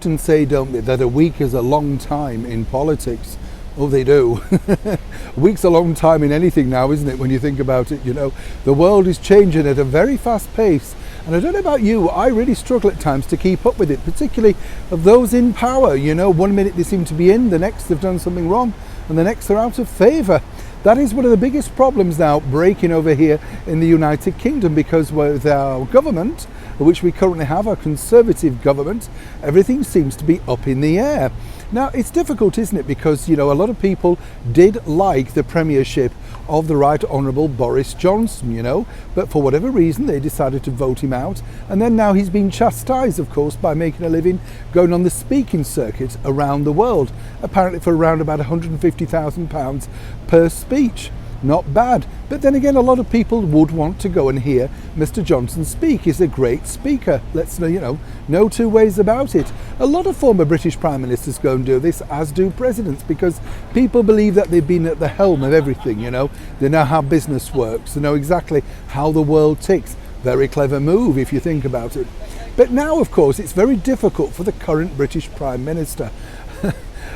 often say, don't they, that a week is a long time in politics. Oh, they do. A week's a long time in anything now, isn't it, when you think about it? You know, the world is changing at a very fast pace. And I don't know about you, I really struggle at times to keep up with it, particularly of those in power. You know, one minute they seem to be in, the next they've done something wrong, and the next they're out of favour. That is one of the biggest problems now breaking over here in the United Kingdom, because with our government, which we currently have, a Conservative government, everything seems to be up in the air. Now, it's difficult, isn't it? Because, you know, a lot of people did like the premiership of the Right Honourable Boris Johnson, you know, but for whatever reason they decided to vote him out. And then now he's been chastised, of course, by making a living going on the speaking circuit around the world, apparently for around about £150,000 per speech. Not bad. But then again, a lot of people would want to go and hear Mr. Johnson speak. He's a great speaker. Let's know, you know, no two ways about it. A lot of former British Prime Ministers go and do this, as do presidents, because people believe that they've been at the helm of everything, you know. They know how business works. They know exactly how the world ticks. Very clever move if you think about it. But now, of course, it's very difficult for the current British Prime Minister.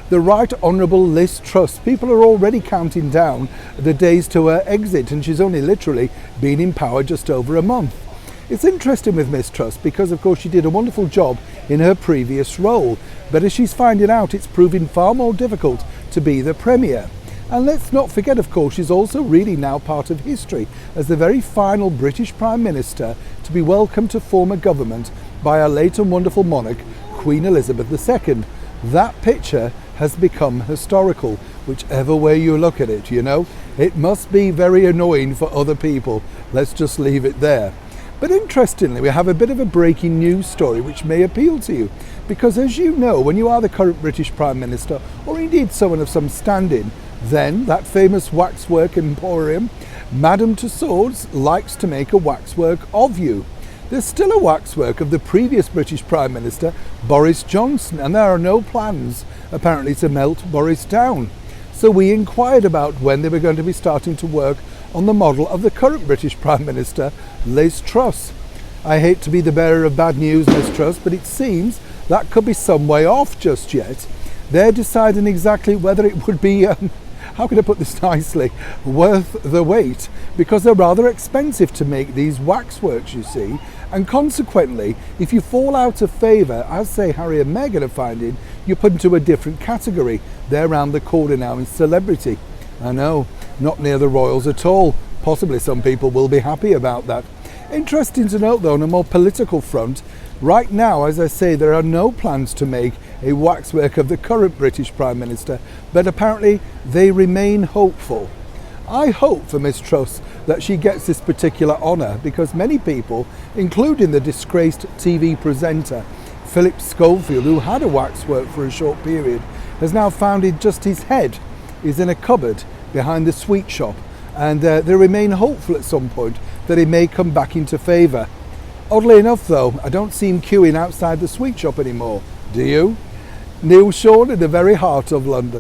The Right Honourable Liz Truss. People are already counting down the days to her exit, and she's only literally been in power just over a month. It's interesting with Miss Truss because, of course, she did a wonderful job in her previous role, but as she's finding out, it's proving far more difficult to be the Premier. And let's not forget, of course, she's also really now part of history as the very final British Prime Minister to be welcomed to former government by our late and wonderful monarch, Queen Elizabeth II. That picture has become historical, whichever way you look at it, you know. It must be very annoying for other people. Let's just leave it there. But interestingly, we have a bit of a breaking news story which may appeal to you, because as you know, when you are the current British Prime Minister, or indeed someone of some standing, then that famous waxwork emporium, Madame Tussauds, likes to make a waxwork of you. There's still a waxwork of the previous British Prime Minister, Boris Johnson, and there are no plans, apparently, to melt Boris down. So we inquired about when they were going to be starting to work on the model of the current British Prime Minister, Liz Truss. I hate to be the bearer of bad news, Miss Truss, but it seems that could be some way off just yet. They're deciding exactly whether it would be, how can I put this nicely, worth the wait, because they're rather expensive to make these waxworks, you see. And consequently, if you fall out of favour, as say Harry and Meghan are finding, you're put into a different category. They're round the corner now in celebrity. I know, not near the royals at all. Possibly some people will be happy about that. Interesting to note though, on a more political front, right now, as I say, there are no plans to make a waxwork of the current British Prime Minister, but apparently they remain hopeful. I hope for Miss Truss that she gets this particular honour, because many people, including the disgraced TV presenter Philip Schofield, who had a waxwork for a short period, has now found just his head is in a cupboard behind the sweet shop, and they remain hopeful at some point that he may come back into favour. Oddly enough though, I don't see him queuing outside the sweet shop anymore. Do you? Neil Sean in the very heart of London.